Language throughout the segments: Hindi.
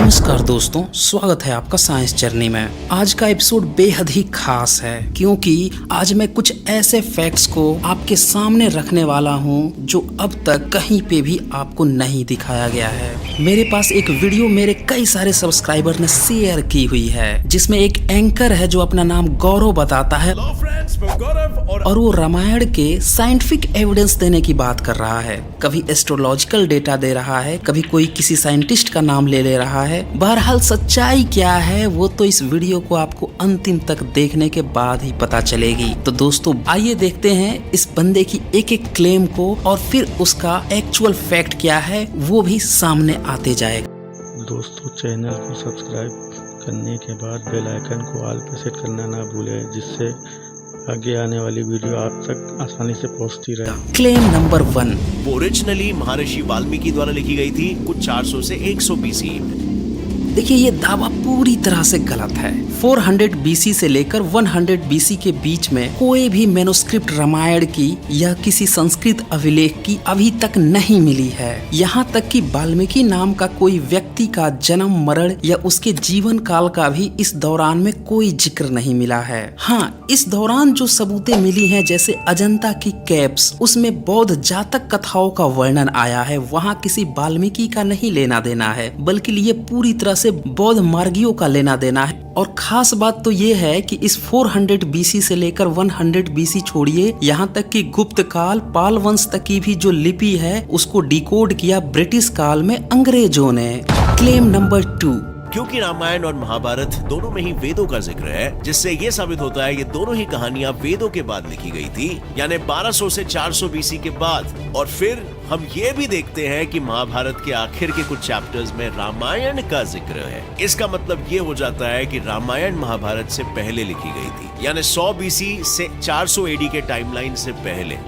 नमस्कार दोस्तों, स्वागत है आपका साइंस जर्नी में। आज का एपिसोड बेहद ही खास है क्योंकि आज मैं कुछ ऐसे फैक्ट्स को आपके सामने रखने वाला हूं जो अब तक कहीं पे भी आपको नहीं दिखाया गया है। मेरे पास एक वीडियो मेरे कई सारे सब्सक्राइबर ने शेयर की हुई है जिसमें एक एंकर है जो अपना नाम गौरव बताता है और वो रामायण के साइंटिफिक एविडेंस देने की बात कर रहा है। कभी एस्ट्रोलॉजिकल डेटा दे रहा है, कभी कोई किसी साइंटिस्ट का नाम ले रहा है। बहरहाल सच्चाई क्या है वो तो इस वीडियो को आपको अंतिम तक देखने के बाद ही पता चलेगी। तो दोस्तों आइए देखते हैं इस बंदे की एक एक क्लेम को और फिर उसका एक्चुअल फैक्ट क्या है वो भी सामने आते जाएगा। दोस्तों चैनल को सब्सक्राइब करने के बाद बेल आइकन को ऑल पे सेट करना ना भूलें, जिससे आगे आने वाली वीडियो आप तक आसानी से पहुंचती रहे। क्लेम नंबर 1, वो ओरिजिनली महर्षि वाल्मीकि द्वारा लिखी गई थी कुछ 400 से 100 बीसी। देखिए ये दावा पूरी तरह से गलत है। 400 बीसी से लेकर 100 बीसी के बीच में कोई भी मैन्युस्क्रिप्ट रामायण की या किसी संस्कृत अभिलेख की अभी तक नहीं मिली है। यहाँ तक कि वाल्मीकि नाम का कोई व्यक्ति का जन्म मरण या उसके जीवन काल का भी इस दौरान में कोई जिक्र नहीं मिला है। हाँ, इस दौरान जो सबूतें मिली हैं जैसे अजंता की कैप्स, उसमें बौद्ध जातक कथाओं का वर्णन आया है। वहाँ किसी वाल्मीकि का नहीं लेना देना है, बल्कि ये पूरी तरह से बौद्ध मार्गियों का लेना देना है। और खास बात तो ये है कि इस 400 बीसी से लेकर 100 बीसी छोड़िए, यहाँ तक कि गुप्त काल पाल वंश तक की भी जो लिपि है उसको डिकोड किया ब्रिटिश काल में अंग्रेजों ने। क्लेम नंबर 2, क्योंकि रामायण और महाभारत दोनों में ही वेदों का जिक्र है, जिससे ये साबित होता है ये दोनों ही कहानियां वेदों के बाद लिखी गई थी, यानी 1200 से 400 बीसी के बाद। और फिर हम ये भी देखते हैं कि महाभारत के आखिर के कुछ चैप्टर्स में रामायण का जिक्र है। इसका मतलब ये हो जाता है कि रामायण महाभारत से पहले लिखी गई थी, यानी 100 बीसी से 400 एडी के टाइमलाइन से पहले।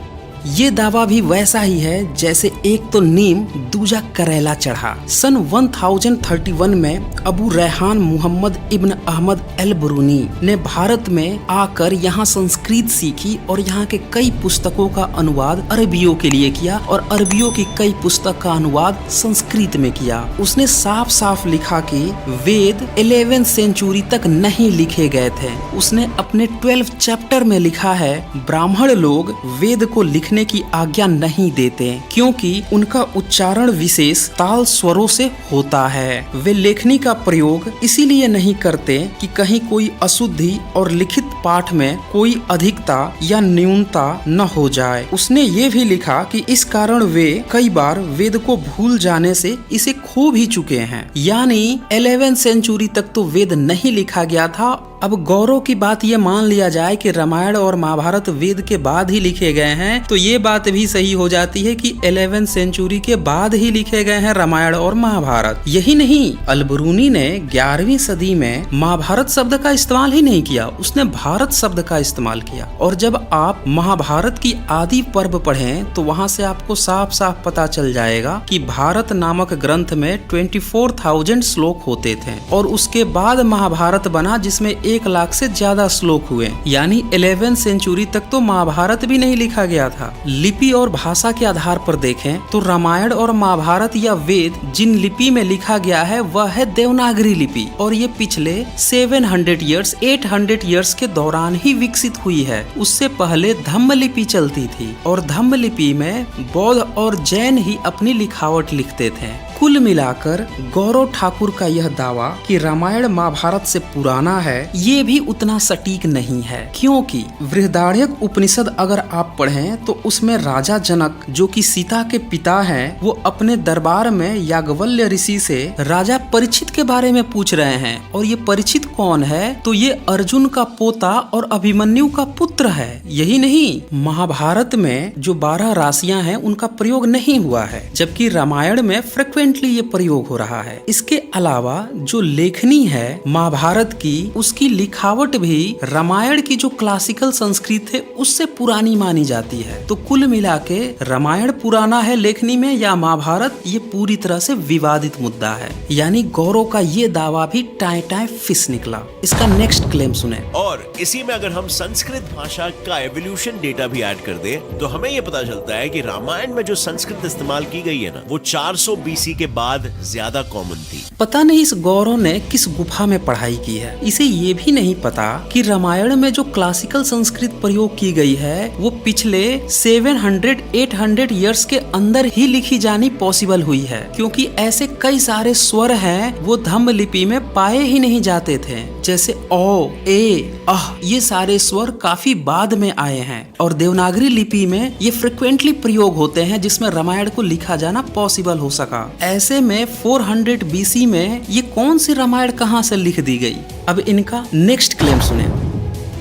ये दावा भी वैसा ही है जैसे एक तो नीम दूजा करेला चढ़ा। सन 1031 में अबू रेहान मुहम्मद इब्न अहमद अल बुरूनी ने भारत में आकर यहाँ संस्कृत सीखी और यहाँ के कई पुस्तकों का अनुवाद अरबियों के लिए किया और अरबियों की कई पुस्तक का अनुवाद संस्कृत में किया। उसने साफ साफ लिखा कि वेद 11वीं सेंचुरी तक नहीं लिखे गए थे। उसने अपने 12 चैप्टर में लिखा है ब्राह्मण लोग वेद को लिखने की आज्ञा नहीं देते क्योंकि उनका उच्चारण विशेष ताल स्वरों से होता है। वे लेखनी का प्रयोग इसीलिए नहीं करते कि कहीं कोई अशुद्धि और लिखित पाठ में कोई अधिकता या न्यूनता न हो जाए। उसने ये भी लिखा कि इस कारण वे कई बार वेद को भूल जाने से इसे खो भी चुके हैं। यानी 11वीं सेंचुरी तक तो वेद नहीं लिखा गया था। अब गौरव की बात ये मान लिया जाए कि रामायण और महाभारत वेद के बाद ही लिखे गए हैं, तो ये बात भी सही हो जाती है कि 11वीं सेंचुरी के बाद ही लिखे गए हैं रामायण और महाभारत। यही नहीं, अल बुरूनी ने 11वीं सदी में महाभारत शब्द का इस्तेमाल ही नहीं किया, उसने भारत शब्द का इस्तेमाल किया। और जब आप महाभारत की आदि पर्व पढ़ें तो वहाँ से आपको साफ साफ पता चल जाएगा कि भारत नामक ग्रंथ में 24,000 श्लोक होते थे और उसके बाद महाभारत बना जिसमें 1 लाख से ज्यादा श्लोक हुए। यानी 11वीं सेंचुरी तक तो महाभारत भी नहीं लिखा गया था। लिपि और भाषा के आधार पर देखें तो रामायण और महाभारत या वेद जिन लिपि में लिखा गया है वह है देवनागरी लिपि और ये पिछले 700 ईयर्स 800 ईयर्स के दौरान ही विकसित हुई है। उससे पहले धम्म लिपि चलती थी और धम्म लिपि में बौद्ध और जैन ही अपनी लिखावट लिखते थे। कुल मिलाकर गौरव ठाकुर का यह दावा कि रामायण महाभारत से पुराना है ये भी उतना सटीक नहीं है, क्योंकि बृहदारण्यक उपनिषद अगर आप पढ़ें तो उसमें राजा जनक जो कि सीता के पिता हैं, वो अपने दरबार में याज्ञवल्क्य ऋषि से राजा परीक्षित के बारे में पूछ रहे हैं। और ये परीक्षित कौन है? तो ये अर्जुन का पोता और अभिमन्यु का पुत्र है। यही नहीं, महाभारत में जो 12 राशियां हैं उनका प्रयोग नहीं हुआ है, जबकि रामायण में फ्रिक्वेंटली ये प्रयोग हो रहा है। इसके अलावा जो लेखनी है महाभारत की, उसकी लिखावट भी रामायण की जो क्लासिकल संस्कृत है उससे पुरानी मानी जाती है। तो कुल मिला के रामायण पुराना है लेखनी में या महाभारत, ये पूरी तरह से विवादित मुद्दा है। यानी गौरव का ये दावा भी टाए टाए फिस निकला। इसका नेक्स्ट क्लेम सुने। और इसी में अगर हम संस्कृत भाषा का एवोल्यूशन डेटा भी ऐड कर दे तो हमें ये पता चलता है कि रामायण में जो संस्कृत इस्तेमाल की गई है ना, वो 400 BC के बाद ज्यादा कॉमन थी। पता नहीं इस गौरव ने किस गुफा में पढ़ाई की है। इसे ये भी नहीं पता कि रामायण में जो क्लासिकल संस्कृत प्रयोग की गई है वो पिछले 700-800 ईयर्स के अंदर ही लिखी जानी पॉसिबल हुई है, क्योंकि ऐसे कई सारे स्वर हैं वो धम्म लिपि में पाए ही नहीं जाते थे। जैसे ओ, ए, अह, ये सारे स्वर काफी बाद में आए हैं और देवनागरी लिपि में ये फ्रिक्वेंटली प्रयोग होते हैं, जिसमें रामायण को लिखा जाना पॉसिबल हो सका। ऐसे में 400 BC में ये कौन सी रामायण कहाँ से लिख दी गई? अब इनका नेक्स्ट क्लेम सुने।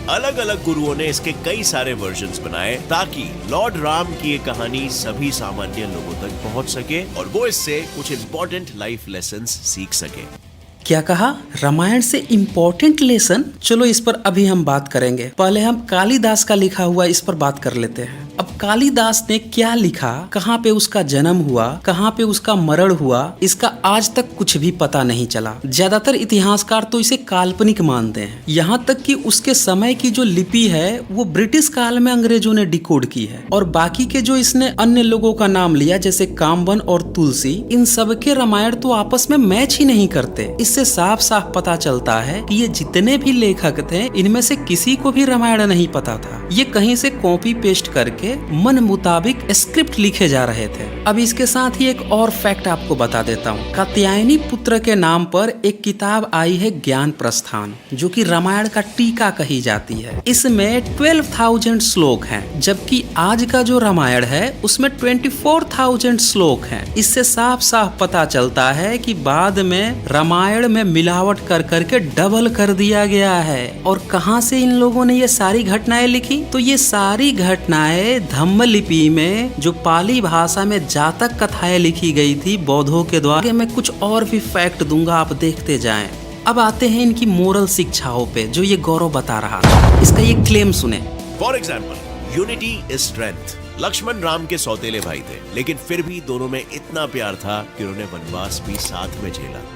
अलग अलग गुरुओं ने इसके कई सारे वर्जन्स बनाए ताकि लॉर्ड राम की ये कहानी सभी सामान्य लोगों तक पहुंच सके और वो इससे कुछ इंपॉर्टेंट लाइफ लेसन्स सीख सके। क्या कहा? रामायण से इम्पोर्टेंट लेसन? चलो इस पर अभी हम बात करेंगे। पहले हम कालिदास का लिखा हुआ इस पर बात कर लेते हैं। अब कालिदास ने क्या लिखा, कहाँ पे उसका जन्म हुआ, कहाँ पे उसका मरण हुआ, इसका आज तक कुछ भी पता नहीं चला। ज्यादातर इतिहासकार तो इसे काल्पनिक मानते हैं। यहाँ तक कि उसके समय की जो लिपि है वो ब्रिटिश काल में अंग्रेजों ने डिकोड की है और बाकी के जो इसने अन्य लोगों का नाम लिया जैसे कामवन और तुलसी, इन सब के रामायण तो आपस में मैच ही नहीं करते। इससे साफ साफ पता चलता है कि ये जितने भी लेखक थे इनमें से किसी को भी रामायण नहीं पता था। ये कहीं से कॉपी पेस्ट करके मन मुताबिक स्क्रिप्ट लिखे जा रहे थे। अब इसके साथ ही एक और फैक्ट आपको बता देता हूँ। कात्यायनी पुत्र के नाम पर एक किताब आई है ज्ञान प्रस्थान, जो कि रामायण का टीका कही जाती है। इसमें 12,000 श्लोक हैं, जबकि आज का जो रामायण है उसमें 24,000 श्लोक हैं। इससे साफ साफ पता चलता है कि बाद में रामायण में मिलावट कर करके डबल कर दिया गया है। और कहाँ से इन लोगों ने ये सारी घटनाएं लिखी? तो ये सारी घटनाएं धम्म लिपि में जो पाली भाषा में जातक कथाएं लिखी गई थी बौद्धों के द्वारा। मैं कुछ और भी फैक्ट दूंगा, आप देखते जाएं। अब आते हैं इनकी मोरल शिक्षाओं पे जो ये गौरव बता रहा था। इसका ये क्लेम सुने। For example, unity is strength. Lakshman Ram के सौतेले भाई थे, लेकिन फिर भी दोनों में इतना प्यार था कि उन्होंने वनवास भी साथ में झेला।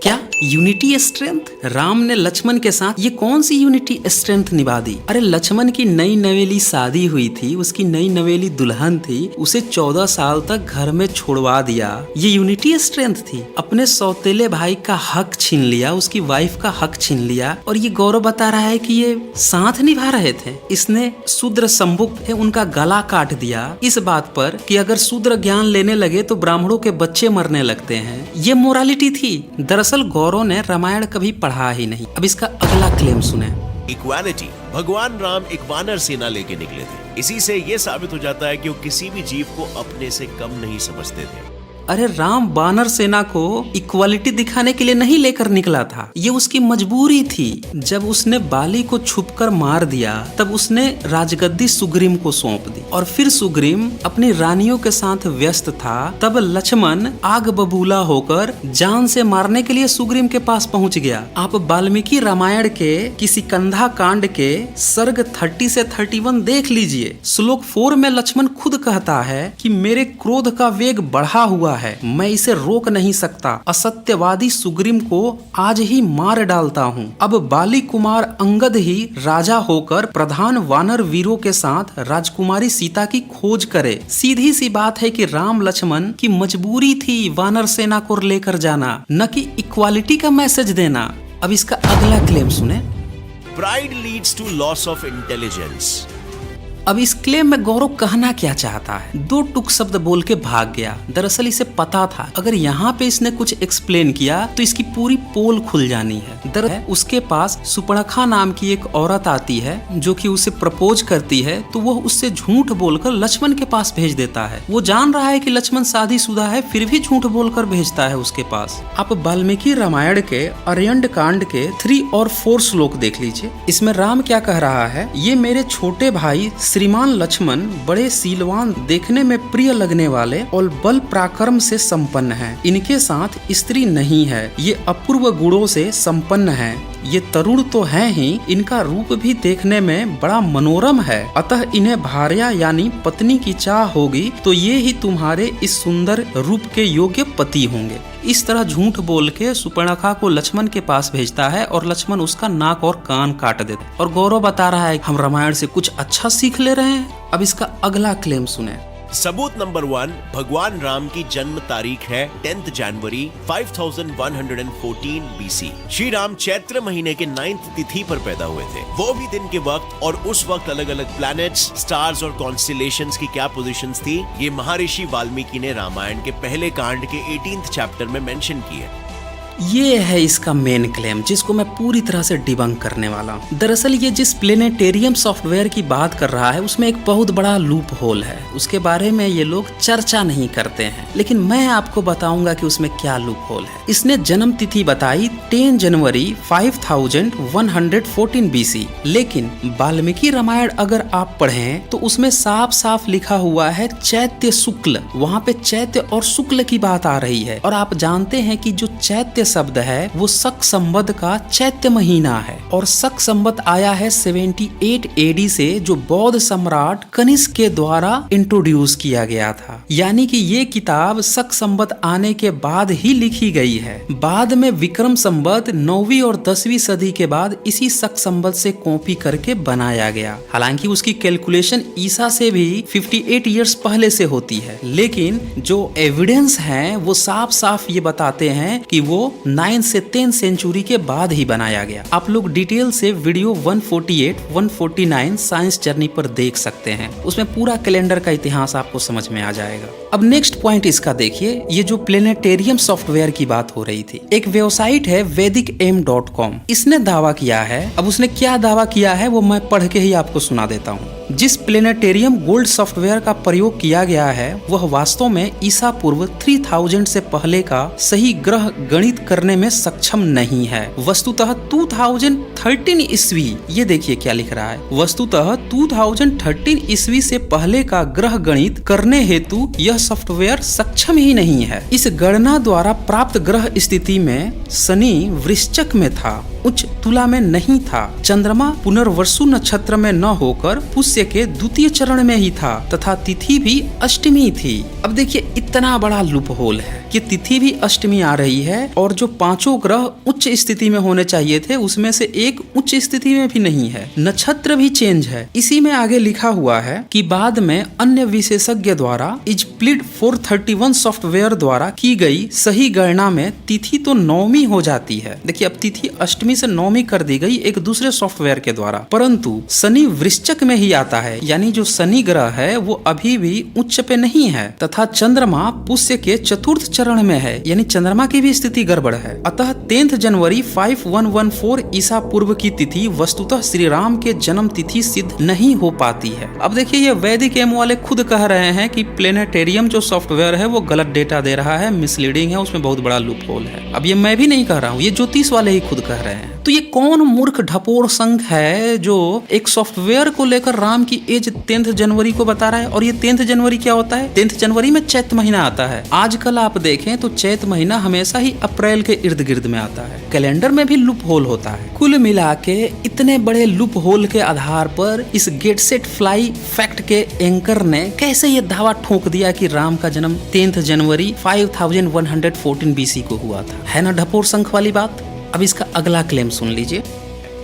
क्या यूनिटी स्ट्रेंथ? राम ने लक्ष्मण के साथ ये कौन सी यूनिटी स्ट्रेंथ निभा दी? अरे लक्ष्मण की नई नवेली शादी हुई थी, उसकी नई नवेली दुल्हन थी, उसे 14 साल तक घर में छोड़वा दिया। ये यूनिटी स्ट्रेंथ थी। अपने सौतेले भाई का हक छीन लिया, उसकी वाइफ का हक छीन लिया, और ये गौरव बता रहा है कि ये साथ निभा रहे थे। इसने शूद्र संभुक थे उनका गला काट दिया इस बात पर कि अगर शूद्र ज्ञान लेने लगे तो ब्राह्मणों के बच्चे मरने लगते हैं। ये मोरालिटी थी। दरअसल गौरव ने रामायण कभी पढ़ा ही नहीं। अब इसका अगला क्लेम सुने। इक्वालिटी। भगवान राम एक वानर सेना लेके निकले थे। इसी से ये साबित हो जाता है कि वो किसी भी जीव को अपने से कम नहीं समझते थे। अरे राम वानर सेना को इक्वालिटी दिखाने के लिए नहीं लेकर निकला था, ये उसकी मजबूरी थी। जब उसने बाली को छुपकर मार दिया तब उसने राजगद्दी सुग्रीव को सौंप दी और फिर सुग्रीव अपनी रानियों के साथ व्यस्त था। तब लक्ष्मण आग बबूला होकर जान से मारने के लिए सुग्रीव के पास पहुंच गया। आप वाल्मीकि रामायण के किसी कंधा कांड के सर्ग 30 से 31 देख लीजिए। श्लोक 4 में लक्ष्मण खुद कहता है कि मेरे क्रोध का वेग बढ़ा हुआ है, मैं इसे रोक नहीं सकता। असत्यवादी सुग्रीव को आज ही मार डालता हूँ। अब बाली कुमार अंगद ही राजा होकर प्रधान वानर वीरों के साथ राजकुमारी सीता की खोज करे। सीधी सी बात है कि राम लक्ष्मण की मजबूरी थी वानर सेना को लेकर जाना, न कि इक्वालिटी का मैसेज देना। अब इसका अगला क्लेम सुने। Pride leads to loss of intelligence. अब इस क्लेम में गौरव कहना क्या चाहता है? 2 टुक शब्द बोल के भाग गया। दरअसल इसे पता था अगर यहाँ पे इसने कुछ एक्सप्लेन किया तो इसकी पूरी पोल खुल जानी है। दरअसल उसके पास सुपर्णखा नाम की एक औरत आती है जो कि उसे प्रपोज करती है, तो वो उससे झूठ बोलकर लक्ष्मण के पास भेज देता है। वो जान रहा है कि लक्ष्मण शादीशुदा है, फिर भी झूठ बोलकर भेजता है उसके पास। आप वाल्मीकि रामायण के अरण्य कांड के 3 और 4 श्लोक देख लीजिए। इसमें राम क्या कह रहा है? ये मेरे छोटे भाई श्रीमान लक्ष्मण बड़े शीलवान, देखने में प्रिय लगने वाले और बल पराक्रम से संपन्न हैं। इनके साथ स्त्री नहीं है, ये अपूर्व गुणों से संपन्न हैं। ये तरुण तो हैं ही, इनका रूप भी देखने में बड़ा मनोरम है, अतः इन्हें भार्या यानी पत्नी की चाह होगी तो ये ही तुम्हारे इस सुंदर रूप के योग्य पति होंगे। इस तरह झूठ बोल के सुपर्णखा को लक्ष्मण के पास भेजता है और लक्ष्मण उसका नाक और कान काट देता है। और गौरव बता रहा है हम रामायण से कुछ अच्छा सीख ले रहे हैं। अब इसका अगला क्लेम सुने। सबूत नंबर 1, भगवान राम की जन्म तारीख है 10 जनवरी 5114 बीसी। श्री राम चैत्र महीने के 9th तिथि पर पैदा हुए थे। वो भी दिन के वक्त, और उस वक्त अलग अलग प्लैनेट्स, स्टार्स और कॉन्स्टेलेशंस की क्या पोजीशंस थी, ये महर्षि वाल्मीकि ने रामायण के पहले कांड के 18th चैप्टर में मेंशन की है। ये है इसका मेन क्लेम, जिसको मैं पूरी तरह से डिबंक करने वाला हूँ। दरअसल ये जिस प्लेनेटेरियम सॉफ्टवेयर की बात कर रहा है उसमें एक बहुत बड़ा लूप होल है, उसके बारे में ये लोग चर्चा नहीं करते हैं, लेकिन मैं आपको बताऊंगा कि उसमें क्या लूप होल है। इसने जन्म तिथि बताई 10 जनवरी 5114 बीसी, लेकिन वाल्मीकि रामायण अगर आप पढ़ें तो उसमें साफ साफ लिखा हुआ है चैत्य शुक्ल। वहाँ पे चैत्य और शुक्ल की बात आ रही है, और आप जानते हैं कि जो चैत्य शब्द है वो शक संवत का चैत्य महीना है, और शक संवत आया है 78 एडी से, जो बौद्ध सम्राट कनिष्क के द्वारा इंट्रोड्यूस किया गया था। यानी कि ये किताब शक संवत आने के बाद ही लिखी गई है। बाद में विक्रम संवत 9वीं और 10वीं सदी के बाद इसी शक संवत से कॉपी करके बनाया गया। हालांकि उसकी कैलकुलेशन ईसा से भी 58 ईयर्स पहले से होती है, लेकिन जो एविडेंस है वो साफ साफ ये बताते हैं कि वो 9 से 10 सेंचुरी के बाद ही बनाया गया। आप लोग डिटेल से वीडियो 148, 149 साइंस जर्नी पर देख सकते हैं, उसमें पूरा कैलेंडर का इतिहास आपको समझ में आ जाएगा। अब नेक्स्ट पॉइंट इसका देखिए, ये जो प्लेनेटेरियम सॉफ्टवेयर की बात हो रही थी, एक वेबसाइट है vedicm.com, इसने दावा किया है। अब उसने क्या दावा किया है वो मैं पढ़ के ही आपको सुना देता हूँ। जिस प्लेनेटेरियम गोल्ड सॉफ्टवेयर का प्रयोग किया गया है वह वास्तव में ईसा पूर्व 3000 से पहले का सही ग्रह गणित करने में सक्षम नहीं है। वस्तुतः 2013 ईस्वी, ये देखिए क्या लिख रहा है, वस्तुतः 2013 ईस्वी से पहले का ग्रह गणित करने हेतु यह सॉफ्टवेयर सक्षम ही नहीं है। इस गणना द्वारा प्राप्त ग्रह स्थिति में शनि वृश्चिक में था, उच्च तुला में नहीं था, चंद्रमा पुनर्वसु नक्षत्र में न होकर पुष्य के द्वितीय चरण में ही था, तथा तिथि भी अष्टमी थी। अब देखिए इतना बड़ा लूप होल है कि तिथि भी अष्टमी आ रही है, और जो 5 ग्रह उच्च स्थिति में होने चाहिए थे उसमें से एक उच्च स्थिति में भी नहीं है, नक्षत्र भी चेंज है। इसी में आगे लिखा हुआ है कि बाद में अन्य विशेषज्ञ द्वारा इजप्लिड 431 सॉफ्टवेयर द्वारा की गई सही गणना में तिथि तो 9वीं हो जाती है। देखिए अब तिथि अष्टमी से 9वीं कर दी गई एक दूसरे सॉफ्टवेयर के द्वारा, परंतु शनि वृश्चिक में ही आता है, यानी जो शनि ग्रह है वो अभी भी उच्च पे नहीं है, तथा चंद्रमा पुष्य के चतुर्थ चरण में है, यानी चंद्रमा की भी स्थिति गड़बड़ है। अतः 10 जनवरी 5114 ईसा पूर्व की तिथि वस्तुतः श्री राम के जन्म तिथि सिद्ध नहीं हो पाती है। अब देखिए ये वैदिक एम वाले खुद कह रहे हैं कि प्लेनेटेरियम जो सॉफ्टवेयर है वो गलत डेटा दे रहा है, मिसलीडिंग है, उसमें बहुत बड़ा लूप होल है। अब ये मैं भी नहीं कह रहा हूँ, ये ज्योतिष वाले ही खुद कह रहे हैं। तो ये कौन मूर्ख ढपोर संघ है जो एक सॉफ्टवेयर को लेकर राम की एज 10 जनवरी को बता रहा है? और ये 10 जनवरी क्या होता है? 10 जनवरी में चैत महीना आता है। आजकल आप देखें तो चैत महीना हमेशा ही अप्रैल के इर्द गिर्द में आता है। कैलेंडर में भी लूप होल होता है। कुल मिला के इतने बड़े लूप होल के आधार पर इस गेट सेट फ्लाई फैक्ट के एंकर ने कैसे ये दावा ठोक दिया कि राम का जन्म 10 जनवरी 5114 बीसी को हुआ था? है ना ढपोर संघ वाली बात। अब इसका अगला क्लेम सुन लीजिए।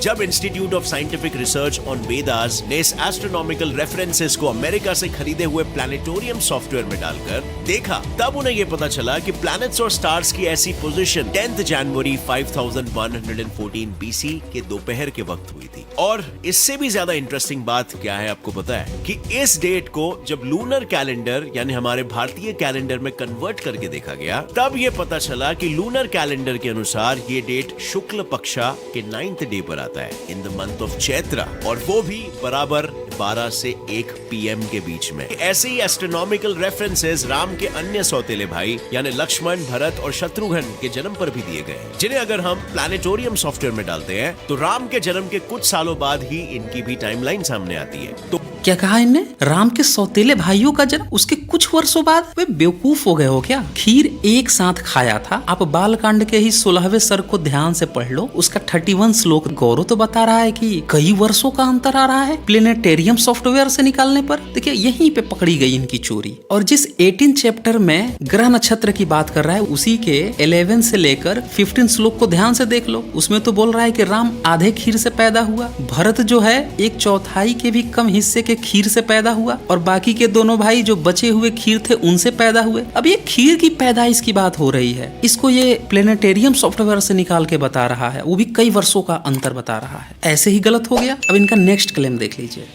जब institute of scientific research on Vedas ने इस एस्ट्रोनॉमिकल रेफरेंसेस को अमेरिका से खरीदे हुए प्लैनेटोरियम सॉफ्टवेयर में डालकर देखा, तब उन्हें यह पता चला कि प्लैनेट्स और स्टार्स की ऐसी पोजीशन 10 जनवरी 5114 बीसी के दोपहर के वक्त हुई थी। और इससे भी ज्यादा इंटरेस्टिंग बात क्या है आपको पता है कि इस डेट को जब लूनर कैलेंडर यानी हमारे भारतीय कैलेंडर में कन्वर्ट करके देखा गया, तब यह पता चला कि लूनर कैलेंडर के अनुसार ये डेट शुक्ल पक्षा के 9th डे पर आता है in the month of Chaitra, और वो भी बराबर 12 से 1 PM के बीच में। ऐसे ही एस्ट्रोनॉमिकल रेफरेंसेस राम के अन्य सौतेले भाई यानी लक्ष्मण, भरत और शत्रुघ्न के जन्म पर भी दिए गए, जिन्हें अगर हम प्लैनेटोरियम सॉफ्टवेयर में डालते हैं तो राम के जन्म के कुछ सालों बाद ही इनकी भी टाइमलाइन सामने आती है। तो क्या कहा इनने? राम के सौतेले भाइयों का जन्म उसके कुछ वर्षों बाद? वे बेवकूफ हो गए हो क्या? खीर एक साथ खाया था। आप बालकांड के ही 16वें सर्ग को ध्यान से पढ़ लो, उसका 31 श्लोक गौरव तो बता रहा है कि कई वर्षों का अंतर आ रहा है प्लेनेटेरियम सॉफ्टवेयर से निकालने पर। देखिए यहीं पे पकड़ी गई इनकी चोरी। और जिस 18 चैप्टर में ग्रह नक्षत्र की बात कर रहा है उसी के 11 से लेकर 15 श्लोक को ध्यान से देख लो। उसमें तो बोल रहा है कि राम आधे खीर से पैदा हुआ, भरत जो है 1/4 के भी कम हिस्से के खीर से पैदा हुआ, और बाकी के दोनों भाई जो बचे हुए खीर थे उनसे पैदा हुए। अब ये खीर की पैदाइश की बात हो रही है, इसको ये प्लेनेटेरियम सॉफ्टवेयर से निकाल के बता रहा है, वो भी कई वर्षों का अंतर बता रहा है। ऐसे ही गलत हो गया। अब इनका नेक्स्ट क्लेम देख लीजिए।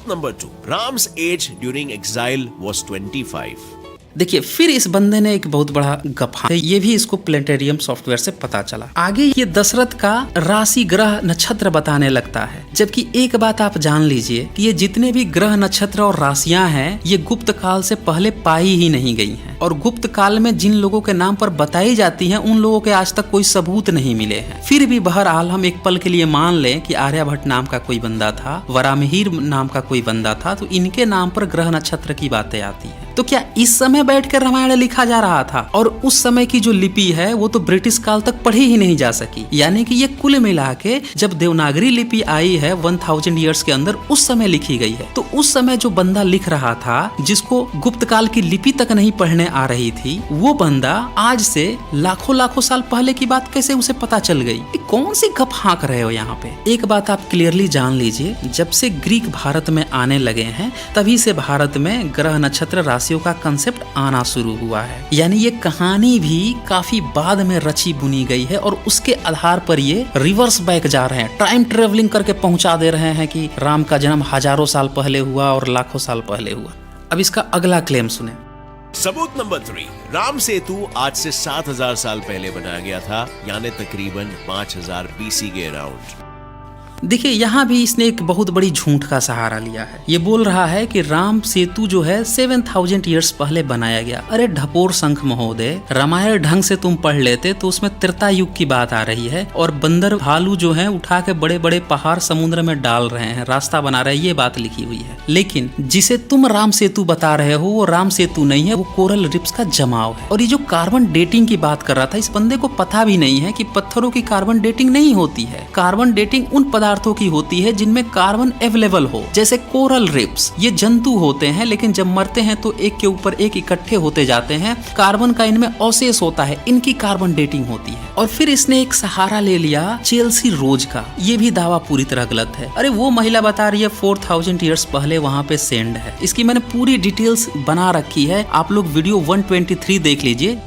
Number 2, Ram's age during exile was 25। देखिए फिर इस बंदे ने एक बहुत बड़ा गफा, ये भी इसको प्लेनेटेरियम सॉफ्टवेयर से पता चला। आगे ये दशरथ का राशि ग्रह नक्षत्र बताने लगता है, जबकि एक बात आप जान लीजिए कि ये जितने भी ग्रह नक्षत्र और राशियां हैं ये गुप्त काल से पहले पाई ही नहीं गई हैं, और गुप्त काल में जिन लोगों के नाम पर बताई जाती हैं उन लोगों के आज तक कोई सबूत नहीं मिले हैं। फिर भी बहरहाल हम एक पल के लिए मान लें कि आर्यभट्ट नाम का कोई बंदा था, वरामिहिर नाम का कोई बंदा था, तो इनके नाम पर ग्रह नक्षत्र की बातें आती है। तो क्या इस समय बैठकर रामायण लिखा जा रहा था? और उस समय की जो लिपि है वो तो ब्रिटिश काल तक पढ़ी ही नहीं जा सकी, यानी कि ये कुल मिला के जब देवनागरी लिपि आई है 1000 ईयर्स के अंदर, उस समय लिखी गई है। तो उस समय जो बंदा लिख रहा था, जिसको गुप्त काल की लिपि तक नहीं पढ़ने आ रही थी, वो बंदा आज से लाखों साल पहले की बात कैसे उसे पता चल गई? कौन सी गप हाँक रहे हो यहाँ पे? एक बात आप क्लियरली जान लीजिए, जब से ग्रीक भारत में आने लगे हैं तभी से भारत में ग्रह नक्षत्र राशियों का कंसेप्ट आना शुरू हुआ है। यानी ये कहानी भी काफी बाद में रची बुनी गई है, और उसके आधार पर ये रिवर्स बैक जा रहे हैं, टाइम ट्रेवलिंग करके पहुंचा दे रहे हैं कि राम का जन्म हजारों साल पहले हुआ और लाखों साल पहले हुआ। अब इसका अगला क्लेम सुने। सबूत नंबर 3, राम सेतु आज से 7000 साल पहले बनाया गया था, यानी तकरीबन 5000 BC के अराउंड। देखिए यहाँ भी इसने एक बहुत बड़ी झूठ का सहारा लिया है। ये बोल रहा है कि राम सेतु जो है 7000 ईयर्स पहले बनाया गया। अरे ढपोर शंख महोदय, रामायण ढंग से तुम पढ़ लेते तो उसमें त्रेता युग की बात आ रही है, और बंदर भालू जो है उठा के बड़े बड़े पहाड़ समुद्र में डाल रहे हैं, रास्ता बना रहे हैं, ये बात लिखी हुई है। लेकिन जिसे तुम राम सेतु बता रहे हो वो राम सेतु नहीं है, वो कोरल रिप्स का जमाव है। और ये जो कार्बन डेटिंग की बात कर रहा था, इस बंदे को पता भी नहीं है कि पत्थरों की कार्बन डेटिंग नहीं होती है। कार्बन डेटिंग उन पदार्थों की होती है जिनमें कार्बन अवेलेबल हो, जैसे कोरल रिप्स। ये जंतु होते हैं, लेकिन जब मरते हैं तो एक के ऊपर एक इकट्ठे होते जाते हैं, कार्बन का इनमें अवशेष होता है, इनकी कार्बन डेटिंग होती है। और फिर इसने एक सहारा ले लिया चेल्सी रोज का। ये भी दावा पूरी तरह गलत है। अरे वो महिला बता रही है 4000 ईयर्स पहले वहां पे सेंड है। इसकी मैंने पूरी डिटेल्स बना रखी है, आप लोग वीडियो 123 देख लीजिए।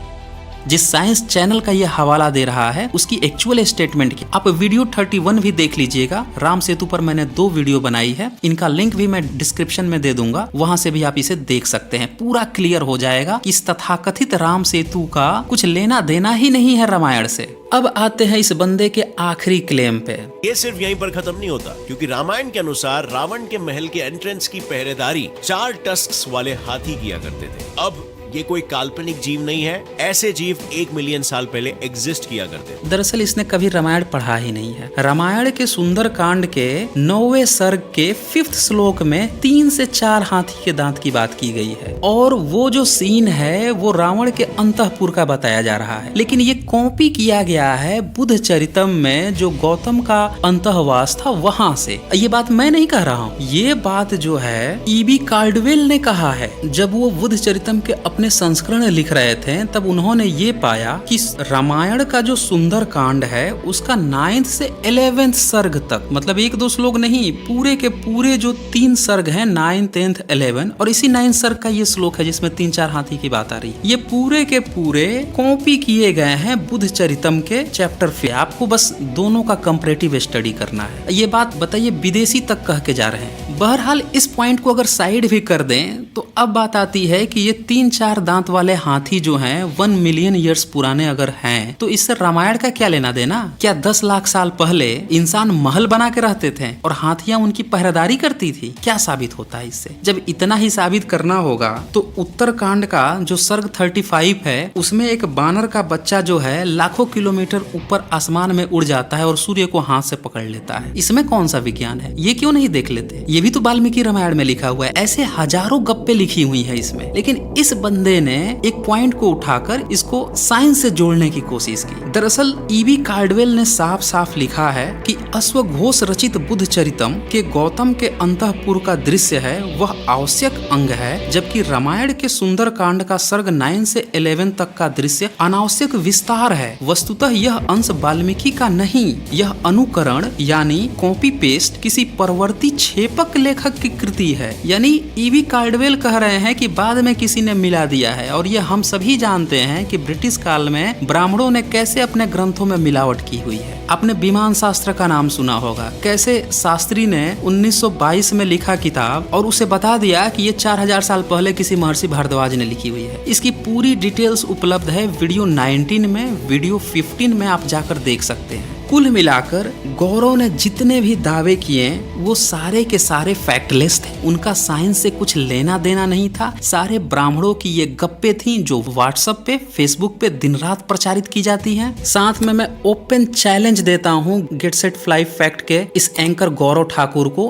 जिस साइंस चैनल का ये हवाला दे रहा है उसकी एक्चुअल स्टेटमेंट की आप वीडियो 31 भी देख लीजिएगा। राम सेतु पर मैंने 2 वीडियो बनाई है, इनका लिंक भी मैं डिस्क्रिप्शन में दे दूंगा, वहां से भी आप इसे देख सकते हैं। पूरा क्लियर हो जाएगा कि इस तथाकथित राम सेतु का कुछ लेना देना ही नहीं है रामायण से। अब आते हैं इस बंदे के आखिरी क्लेम पे। ये सिर्फ यहीं पर खत्म नहीं होता, क्योंकि रामायण के अनुसार रावण के महल के एंट्रेंस की पहरेदारी 4 टस्क्स वाले हाथी किया करते थे। अब ये कोई काल्पनिक जीव नहीं है, ऐसे जीव 1 मिलियन साल पहले एग्जिस्ट किया करते थे। दरअसल इसने कभी रामायण पढ़ा ही नहीं है। रामायण के सुंदर कांड के 9वें सर्ग के 5th श्लोक में 3 से 4 हाथी के दांत की बात की गई है, और वो जो सीन है वो रावण के अंतःपुर का बताया जा रहा है। लेकिन ये कॉपी किया गया है बुद्ध चरितम में, जो गौतम का अंतःवास था वहां से। ये बात मैं नहीं कह रहा हूँ, ये बात जो है E.B. कार्डवेल ने कहा है। जब वो बुद्ध चरितम के अपने संस्करण लिख रहे थे तब उन्होंने ये पाया कि रामायण का जो सुंदर कांड है उसका 9th से 11th सर्ग तक, मतलब 1-2 श्लोक नहीं, पूरे के पूरे जो 3 सर्ग हैं 9, 10, 11, और इसी 9 सर्ग का ये श्लोक है जिसमें 3-4 हाथी की बात आ रही है। ये पूरे के पूरे कॉपी किए गए हैं बुद्ध चरितम के चैप्टर पे। आपको बस दोनों का कंपैरेटिव स्टडी करना है। ये बात बताइए विदेशी तक कह के जा रहे हैं। बहरहाल इस पॉइंट को अगर साइड भी कर दें तो अब बात आती है कि ये 3-4 4 दांत वाले हाथी जो हैं 1 मिलियन ईयर्स पुराने अगर हैं तो इससे रामायण का क्या लेना देना? क्या 10 लाख साल पहले इंसान महल बना के रहते थे और हाथियां उनकी पहरेदारी करती थी? क्या साबित होता है इससे? जब इतना ही साबित करना होगा तो उत्तरकांड का जो सर्ग 35 है उसमें एक बानर का बच्चा जो है लाखों किलोमीटर ऊपर आसमान में उड़ जाता है और सूर्य को हाथ से पकड़ लेता है। इसमें कौन सा विज्ञान है? ये क्यों नहीं देख लेते? ये भी तो वाल्मीकि रामायण में लिखा हुआ है। ऐसे हजारों गप्पे लिखी हुई है इसमें, लेकिन इस बंदे ने एक पॉइंट को उठाकर इसको साइंस से जोड़ने की कोशिश की। दरअसल ईवी कार्डवेल ने साफ साफ लिखा है कि अश्वघोष रचित बुद्ध चरितम के गौतम के अंतःपुर का दृश्य है वह आवश्यक अंग है, जबकि रामायण के सुंदर कांड का सर्ग 9 से 11 तक का दृश्य अनावश्यक विस्तार है। वस्तुतः यह अंश वाल्मीकि का नहीं, यह अनुकरण यानी कॉपी पेस्ट किसी परवर्ती छेपक लेखक की कृति है। यानी ईवी कार्डवेल कह रहे हैं कि बाद में किसी ने मिला दिया है, और यह हम सभी जानते हैं कि ब्रिटिश काल में ब्राह्मणों ने कैसे अपने ग्रंथों में मिलावट की हुई है। आपने विमान शास्त्र का नाम सुना होगा, कैसे शास्त्री ने 1922 में लिखा किताब और उसे बता दिया कि ये 4000 साल पहले किसी महर्षि भारद्वाज ने लिखी हुई है। इसकी पूरी डिटेल्स उपलब्ध है वीडियो 19 में, वीडियो 15 में आप जाकर देख सकते हैं। कुल मिलाकर गौरव ने जितने भी दावे किए वो सारे के सारे फैक्टलेस थे, उनका साइंस से कुछ लेना देना नहीं था। सारे ब्राह्मणों की ये गप्पे थी जो व्हाट्सएप पे, फेसबुक पे दिन रात प्रचारित की जाती हैं। साथ में मैं ओपन चैलेंज देता हूँ गेट सेट फ्लाई फैक्ट के इस एंकर गौरव ठाकुर को।